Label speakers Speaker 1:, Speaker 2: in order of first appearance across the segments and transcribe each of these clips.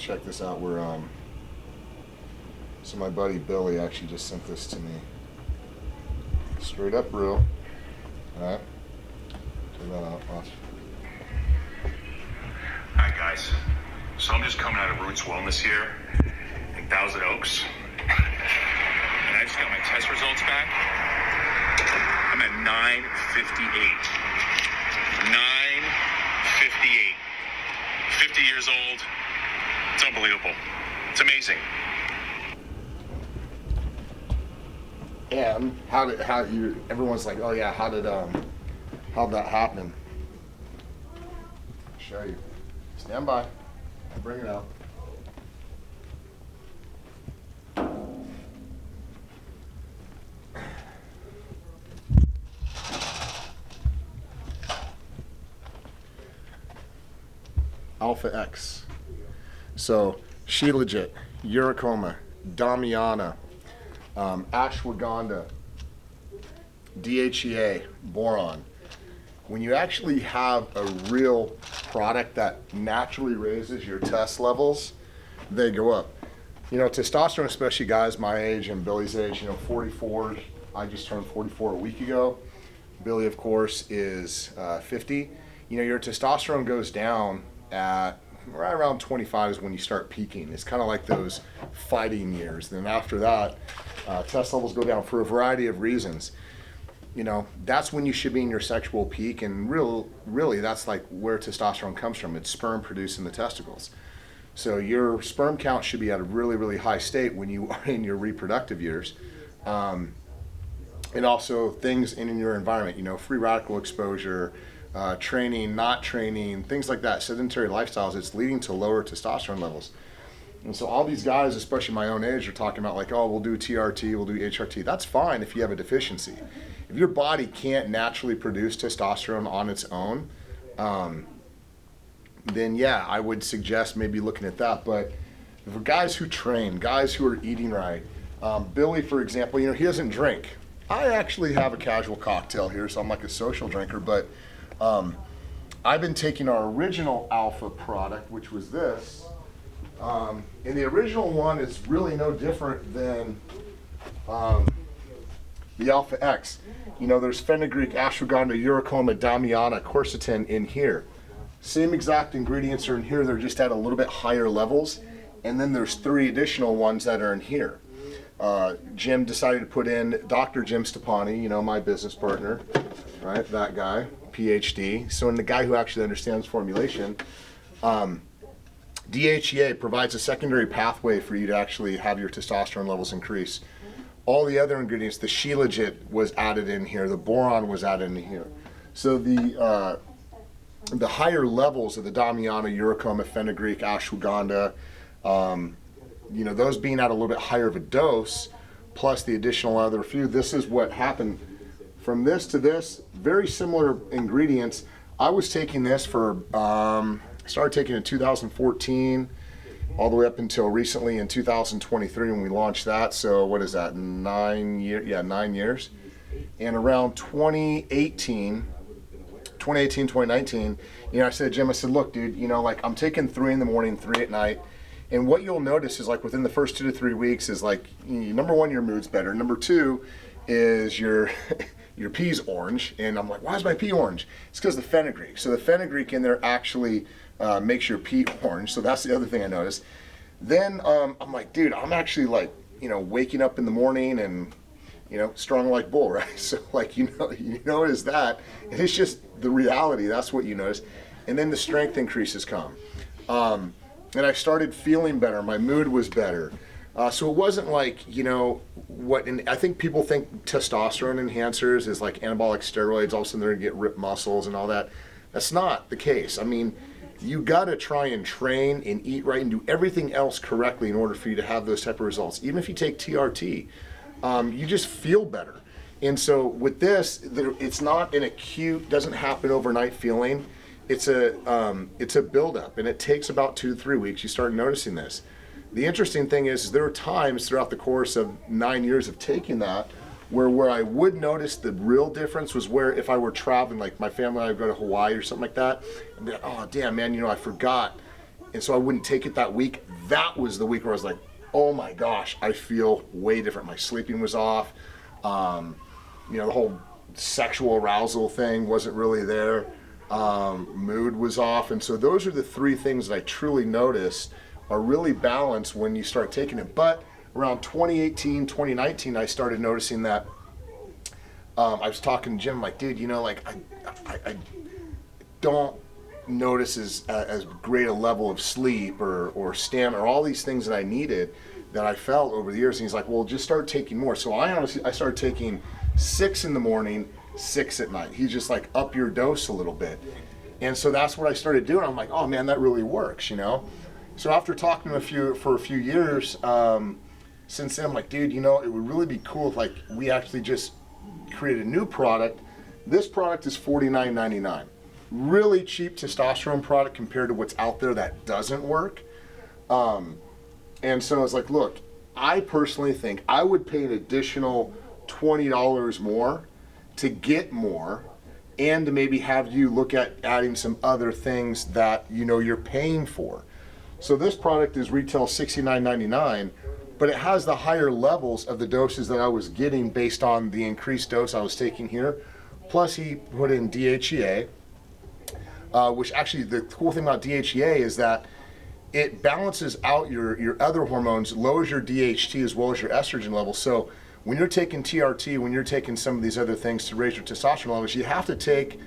Speaker 1: check this out. So my buddy Billy actually just sent this to me. Straight up real. Alright. Check that out. Watch.
Speaker 2: Hi guys. So I'm just coming out of Roots Wellness here in Thousand Oaks. And I just got my test results back. I'm at 958. 958. 50 years old. It's unbelievable. It's amazing.
Speaker 1: And everyone's like, oh yeah, how'd that happen? I'll show you. Stand by. I'll bring it out. Alpha X. So, Shilajit, Uricoma, Damiana, ashwagandha, DHEA, boron. When you actually have a real product that naturally raises your test levels, they go up. You know, testosterone, especially guys my age and Billy's age, 44, I just turned 44 a week ago. Billy, of course, is 50. Your testosterone goes down at right around 25 is when you start peaking. It's kind of like those fighting years. Then after that, test levels go down for a variety of reasons. That's when you should be in your sexual peak, and really that's like where testosterone comes from. It's sperm produced in the testicles. So your sperm count should be at a really, really high state when you are in your reproductive years. And also things in your environment, free radical exposure, training, not training, things like that, sedentary lifestyles, it's leading to lower testosterone levels. And so all these guys, especially my own age, are talking about like, oh, we'll do TRT, we'll do HRT. That's fine if you have a deficiency. If your body can't naturally produce testosterone on its own, then yeah, I would suggest maybe looking at that. But for guys who train, guys who are eating right, Billy, for example, he doesn't drink. I actually have a casual cocktail here, so I'm like a social drinker, but I've been taking our original Alpha product, which was this, and the original one is really no different than the Alpha X. There's fenugreek, ashwagandha, uricoma, damiana, quercetin in here. Same exact ingredients are in here, they're just at a little bit higher levels, and then there's 3 additional ones that are in here. Jim decided to put in Dr. Jim Stoppani, my business partner, right, that guy, PhD. So, and the guy who actually understands formulation, DHEA provides a secondary pathway for you to actually have your testosterone levels increase. All the other ingredients, the Shilajit was added in here, the boron was added in here. So the higher levels of the Damiana, Uricoma, fenugreek, ashwagandha, those being at a little bit higher of a dose, plus the additional other few, this is what happened. From this to this, very similar ingredients. I was taking this for, started taking it in 2014, all the way up until recently in 2023 when we launched that. So what is that, 9 years? Yeah, 9 years. And around 2018, 2019, I said, Jim, look, dude, I'm taking 3 in the morning, 3 at night. And what you'll notice is like within the first 2 to 3 weeks is like, number 1, your mood's better. Number 2 is your pee's orange. And I'm like, why is my pee orange? It's because the fenugreek. So the fenugreek in there actually makes your pee orange. So that's the other thing I noticed. Then I'm like, dude, I'm actually like, waking up in the morning and, strong like bull, right? So like, you notice that. And it's just the reality. That's what you notice. And then the strength increases come. And I started feeling better. My mood was better. So it wasn't like, and I think people think testosterone enhancers is like anabolic steroids. All of a sudden they're going to get ripped muscles and all that. That's not the case. I mean, you got to try and train and eat right and do everything else correctly in order for you to have those type of results. Even if you take TRT, you just feel better. And so with this, it's not an acute, doesn't happen overnight feeling. It's a buildup, and it takes about 2 to 3 weeks. You start noticing this. The interesting thing is there are times throughout the course of 9 years of taking that where I would notice the real difference was where if I were traveling, like my family and I would go to Hawaii or something like that, I'd be like, oh damn man, I forgot and so I wouldn't take it that week. That was the week where I was like, oh my gosh, I feel way different. My sleeping was off. You know, the whole sexual arousal thing wasn't really there. Mood was off. And so those are the three things that I truly noticed are really balanced when you start taking it. But around 2018, 2019, I started noticing that I was talking to Jim, like, dude, you know, like I don't notice as great a level of sleep or stamina or all these things that I needed that I felt over the years. And he's like, well, just start taking more. So I started taking 6 in the morning, 6 at night. He's just like, up your dose a little bit. And so that's what I started doing. I'm like, oh man, that really works, you know? So after talking to for a few years, since then, I'm like, dude, you know, it would really be cool if like we actually just created a new product. This product is $49.99. Really cheap testosterone product compared to what's out there that doesn't work. And so I was like, look, I personally think I would pay an additional $20 more to get more and to maybe have you look at adding some other things that you know you're paying for. So this product is retail $69.99, but it has the higher levels of the doses that I was getting based on the increased dose I was taking here. Plus he put in DHEA, which actually the cool thing about DHEA is that it balances out your other hormones, lowers your DHT as well as your estrogen levels. So when you're taking TRT, when you're taking some of these other things to raise your testosterone levels, you have to take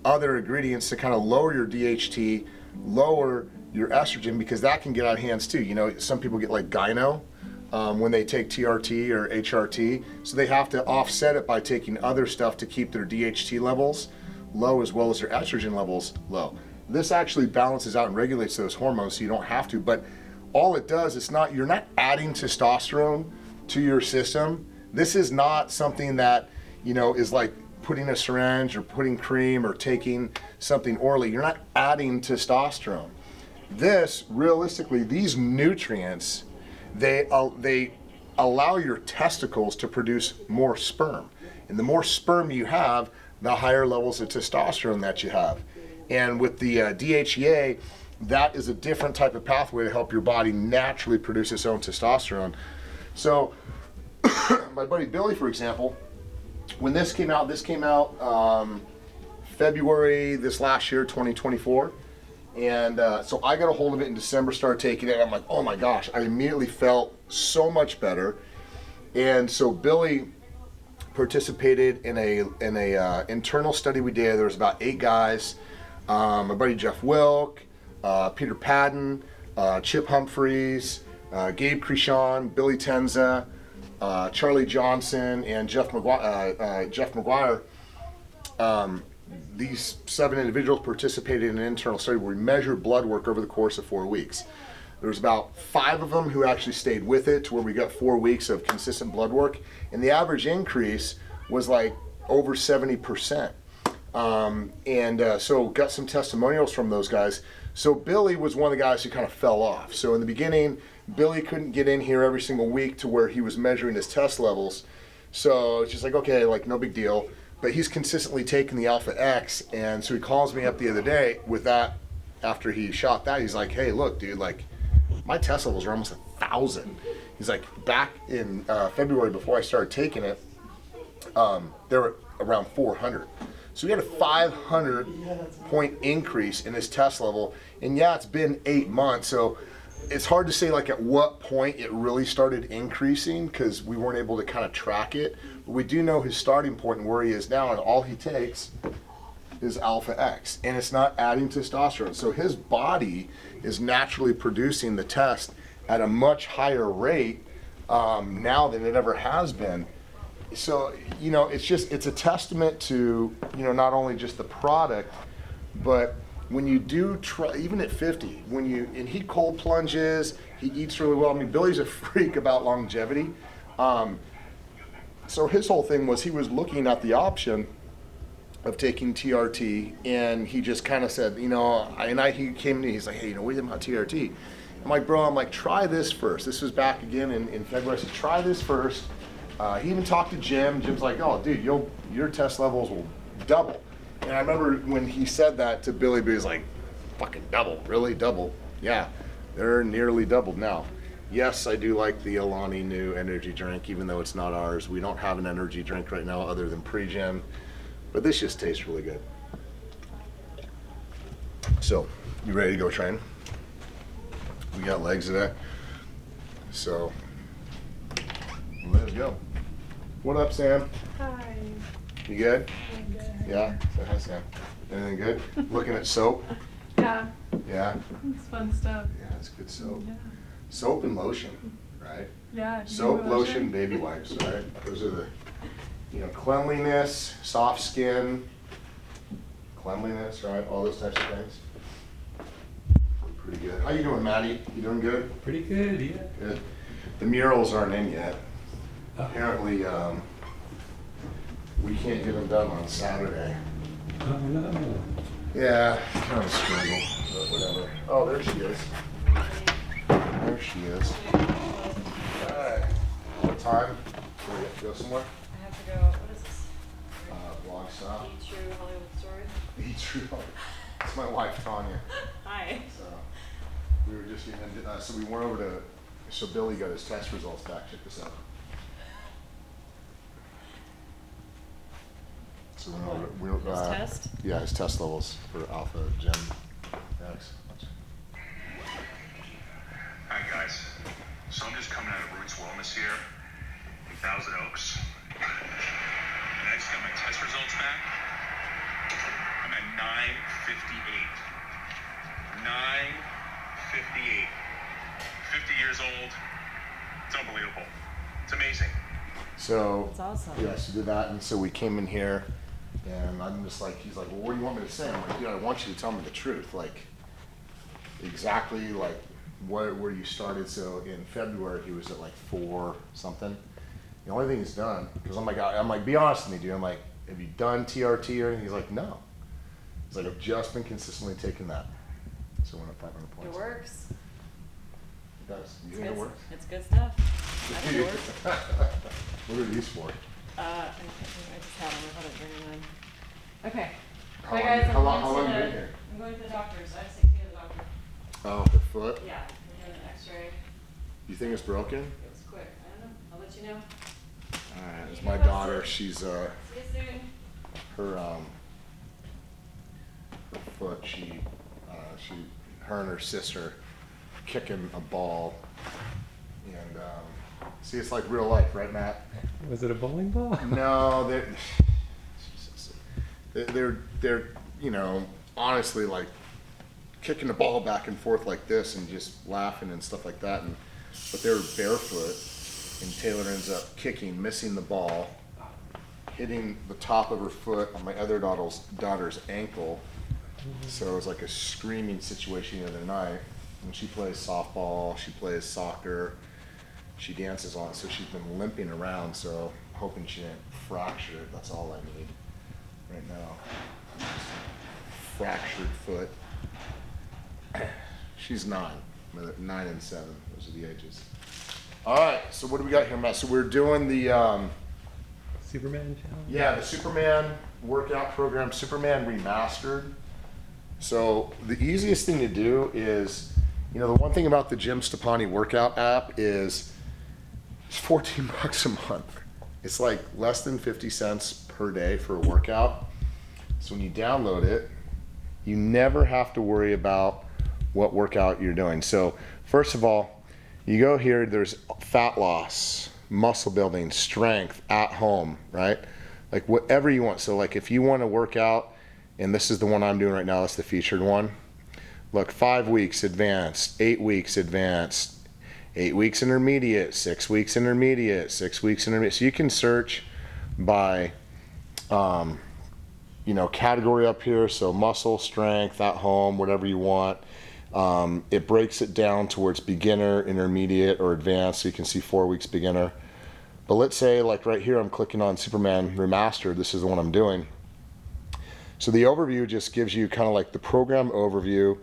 Speaker 1: other ingredients to kind of lower your DHT, lower your estrogen, because that can get out of hands too. You know, some people get like gyno when they take TRT or HRT, so they have to offset it by taking other stuff to keep their DHT levels low as well as their estrogen levels low. This actually balances out and regulates those hormones, so you don't have to. But all it does, you're not adding testosterone to your system. This is not something that, you know, is like putting a syringe or putting cream or taking something orally. You're not adding testosterone. This, realistically, these nutrients, they allow your testicles to produce more sperm. And the more sperm you have, the higher levels of testosterone that you have. And with the DHEA, that is a different type of pathway to help your body naturally produce its own testosterone. So my buddy Billy, for example, when this came out February this last year, 2024. And so I got a hold of it in December, started taking it, and I'm like, oh my gosh, I immediately felt so much better. And so Billy participated in a internal study we did. There was about 8 guys. My buddy Jeff Wilk, Peter Padden, Chip Humphreys, Gabe Krishan, Billy Tenza, Charlie Johnson, and Jeff McGuire. These 7 individuals participated in an internal study where we measured blood work over the course of 4 weeks. There was about 5 of them who actually stayed with it to where we got 4 weeks of consistent blood work, and the average increase was like over 70%. So got some testimonials from those guys. So Billy was one of the guys who kind of fell off. So in the beginning, Billy couldn't get in here every single week to where he was measuring his test levels. So it's just like, okay, like no big deal. But he's consistently taking the Alpha X, and so he calls me up the other day with that. After he shot that, he's like, hey, look, dude, like my test levels are almost 1,000. He's like, back in February before I started taking it, they were around 400. So he had a 500 point increase in his test level. And yeah, it's been 8 months. So it's hard to say like at what point it really started increasing because we weren't able to kind of track it. But we do know his starting point and where he is now, and all he takes is Alpha X. And it's not adding testosterone. So his body is naturally producing the test at a much higher rate now than it ever has been. So, you know, it's a testament to, you know, not only just the product, but when you do try, even at 50, and he cold plunges, he eats really well. I mean, Billy's a freak about longevity. So his whole thing was he was looking at the option of taking TRT, and he just kind of said, you know, he came to me, he's like, hey, you know, what do you think about TRT? I'm like, bro, try this first. This was back again in February. I said, try this first. He even talked to Jim. Jim's like, oh, dude, your test levels will double. And I remember when he said that to Billy, he was like, fucking double? Really? Double? Yeah. They're nearly doubled now. Yes, I do like the Alani new energy drink, even though it's not ours. We don't have an energy drink right now other than pre-gym, but this just tastes really good. So, you ready to go train? We got legs today, so let's go. What up, Sam?
Speaker 3: Hi.
Speaker 1: You good?
Speaker 3: I'm good.
Speaker 1: Yeah? Say hi, Sam. Anything good? Looking at soap?
Speaker 3: Yeah.
Speaker 1: Yeah?
Speaker 3: It's fun stuff.
Speaker 1: Yeah, it's good soap.
Speaker 3: Yeah.
Speaker 1: Soap and lotion, right?
Speaker 3: Yeah. do you
Speaker 1: Soap,
Speaker 3: do
Speaker 1: lotion, baby wipes, right? Those are the, cleanliness, soft skin, cleanliness, right? All those types of things. Pretty good. How you doing, Maddie? You doing good?
Speaker 4: Pretty good, yeah.
Speaker 1: Good. The murals aren't in yet. Apparently, we can't get them done on Saturday.
Speaker 4: Oh no.
Speaker 1: Yeah, kind of struggle, but whatever. Oh, there she is. There she is. Alright. What time? Do we have to go somewhere?
Speaker 5: I have to go, what is this?
Speaker 1: Blog stop.
Speaker 5: Be True Hollywood Story.
Speaker 1: Be true. It's my wife, Tanya.
Speaker 5: Hi.
Speaker 1: So, we were just getting into, so we went over to, so Billy got his test results back. Check this out. So we're
Speaker 5: His test?
Speaker 1: Yeah, his test levels for Alpha JYM X.
Speaker 2: Hi guys. So I'm just coming out of Roots Wellness here in Thousand Oaks. And I just got my test results back. I'm at 958. 958. 50 years old. It's unbelievable. It's amazing.
Speaker 1: So,
Speaker 5: That's awesome.
Speaker 1: yeah, so did that, and so we came in here, and I'm just like, he's like, well, what do you want me to say? I'm like, dude, I want you to tell me the truth, like, exactly, like, where you started. So in February, he was at like 4 something. The only thing he's done, because I'm like, be honest with me, dude. I'm like, have you done TRT or anything? He's like, no. He's like, I've just been consistently taking that. So went up 500 points.
Speaker 5: It works.
Speaker 1: It does. You
Speaker 5: It's
Speaker 1: think it
Speaker 5: good,
Speaker 1: works?
Speaker 5: it's good stuff. I think it works.
Speaker 1: What are these for?
Speaker 5: I just had them, I had it during mine. Okay.
Speaker 1: How
Speaker 5: Bye
Speaker 1: long-
Speaker 5: guys,
Speaker 1: how long
Speaker 5: I'm
Speaker 1: you
Speaker 5: going
Speaker 1: been
Speaker 5: to
Speaker 1: here?
Speaker 5: I'm going to the doctor's. I have to take care of the doctor.
Speaker 1: Oh, the foot?
Speaker 5: Yeah, we're doing an x-ray.
Speaker 1: You think it's broken?
Speaker 5: It was quick. I don't know. I'll let you know.
Speaker 1: Alright, it's my daughter. She's
Speaker 5: See you soon.
Speaker 1: her foot. Her and her sister kicking a ball, and see, it's like real life, right, Matt?
Speaker 4: Was it a bowling ball?
Speaker 1: No, they're honestly like kicking the ball back and forth like this and just laughing and stuff like that, but they're barefoot, and Taylor ends up missing the ball, hitting the top of her foot on my other daughter's ankle. So it was like a screaming situation the other night. And she plays softball, she plays soccer, she dances on it, so she's been limping around, so hoping she didn't fracture it. That's all I need right now. Fractured foot. She's 9 and 7, those are the ages. All right, so what do we got here, Matt? So we're doing the,
Speaker 4: Superman challenge?
Speaker 1: yeah, the Superman workout program, Superman Remastered. So the easiest thing to do is, the one thing about the JYM Stoppani workout app is it's $14 a month. It's like less than 50 cents per day for a workout. So when you download it, you never have to worry about what workout you're doing. So first of all, you go here, there's fat loss, muscle building, strength, at home, right? Like whatever you want. So like if you want to work out, and this is the one I'm doing right now, that's the featured one. Look, 5 weeks advanced, 8 weeks advanced, 8 weeks intermediate, 6 weeks intermediate, 6 weeks intermediate. So you can search by, category up here. So muscle, strength, at home, whatever you want. It breaks it down towards beginner, intermediate, or advanced. So you can see 4 weeks beginner. But let's say like right here, I'm clicking on Superman Remastered. This is the one I'm doing. So the overview just gives you kind of like the program overview,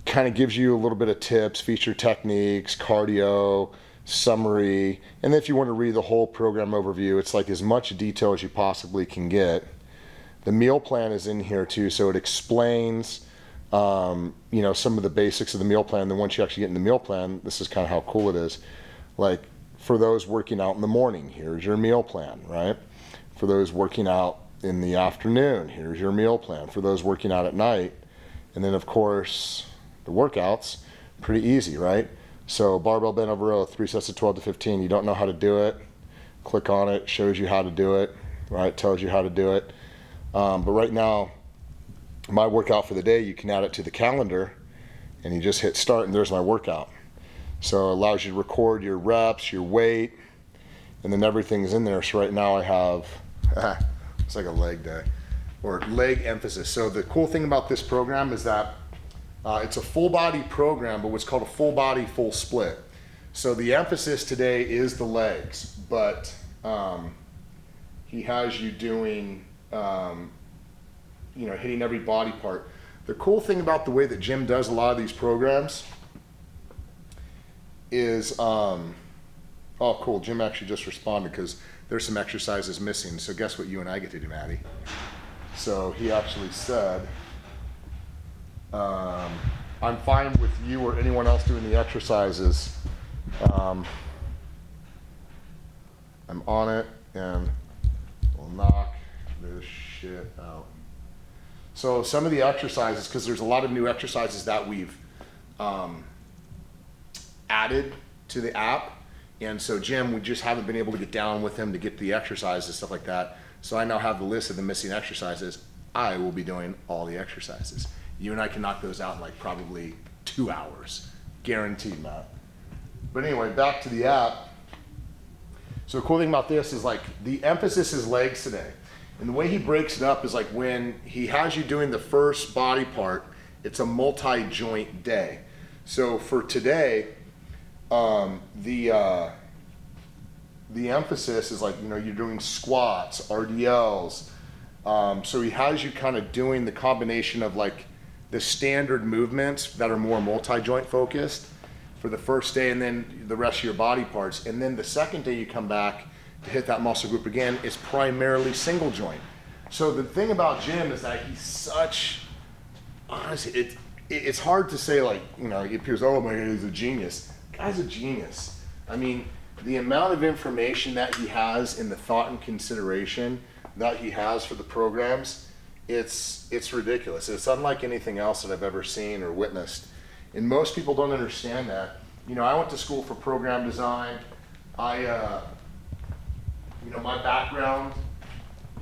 Speaker 1: kind of gives you a little bit of tips, feature techniques, cardio, summary, and then if you want to read the whole program overview, it's like as much detail as you possibly can get. The meal plan is in here too, so it explains you know, some of the basics of the meal plan. Then once you actually get in the meal plan, this is kind of how cool it is. Like for those working out in the morning, here's your meal plan, right? For those working out in the afternoon, here's your meal plan. For those working out at night, and then of course the workouts, pretty easy, right? So barbell bent over row, 3 sets of 12 to 15. You don't know how to do it, click on it, shows you how to do it, right? Tells you how to do it. But right now, my workout for the day, you can add it to the calendar and you just hit start and there's my workout. So it allows you to record your reps, your weight, and then everything's in there. So right now I have, it's like a leg day, or leg emphasis. So the cool thing about this program is that it's a full body program, but what's called a full body, full split. So the emphasis today is the legs, but he has you doing, you know, hitting every body part. The cool thing about the way that Jim does a lot of these programs is, oh cool, Jim actually just responded because there's some exercises missing. So guess what you and I get to do, Maddie? So he actually said, I'm fine with you or anyone else doing the exercises. I'm on it and we'll knock this shit out. So some of the exercises, because there's a lot of new exercises that we've added to the app, and so Jim, we just haven't been able to get down with him to get the exercises, stuff like that. So I now have the list of the missing exercises. I will be doing all the exercises. You and I can knock those out in like probably 2 hours, guaranteed, Matt. But anyway, back to the app. So the cool thing about this is like the emphasis is legs today. And the way he breaks it up is like when he has you doing the first body part, it's a multi-joint day. So for today, the emphasis is like, you know, you're doing squats, RDLs. So he has you kind of doing the combination of like the standard movements that are more multi-joint focused for the first day, and then the rest of your body parts. And then the second day you come back to hit that muscle group again, is primarily single joint. So the thing about Jim is that he's such, honestly, it's hard to say like, you know, he appears, oh my God, he's a genius. Guy's a genius. I mean, the amount of information that he has in the thought and consideration that he has for the programs, it's ridiculous. It's unlike anything else that I've ever seen or witnessed. And most people don't understand that. You know, I went to school for program design. You know, my background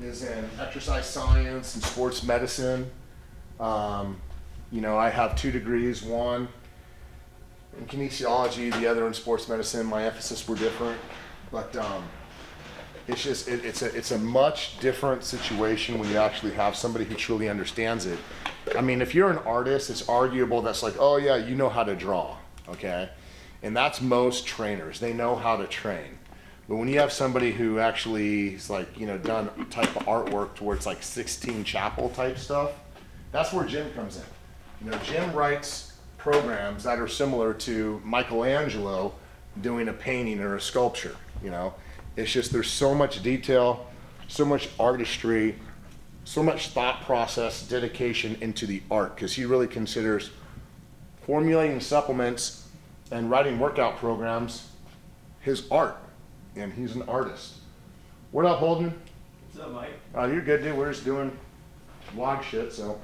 Speaker 1: is in exercise science and sports medicine. You know, I have 2 degrees, one in kinesiology, the other in sports medicine. My emphasis were different, but it's just, it's a much different situation when you actually have somebody who truly understands it. I mean, if you're an artist, it's arguable that's like, oh yeah, you know how to draw, okay? And that's most trainers, they know how to train. But when you have somebody who actually is like, you know, done type of artwork towards like Sistine Chapel type stuff, that's where Jim comes in. You know, Jim writes programs that are similar to Michelangelo doing a painting or a sculpture, you know. It's just, there's so much detail, so much artistry, so much thought process, dedication into the art, because he really considers formulating supplements and writing workout programs his art. And he's an artist. What up, Holden?
Speaker 3: What's up, Mike?
Speaker 1: You're good, dude. We're just doing vlog shit, so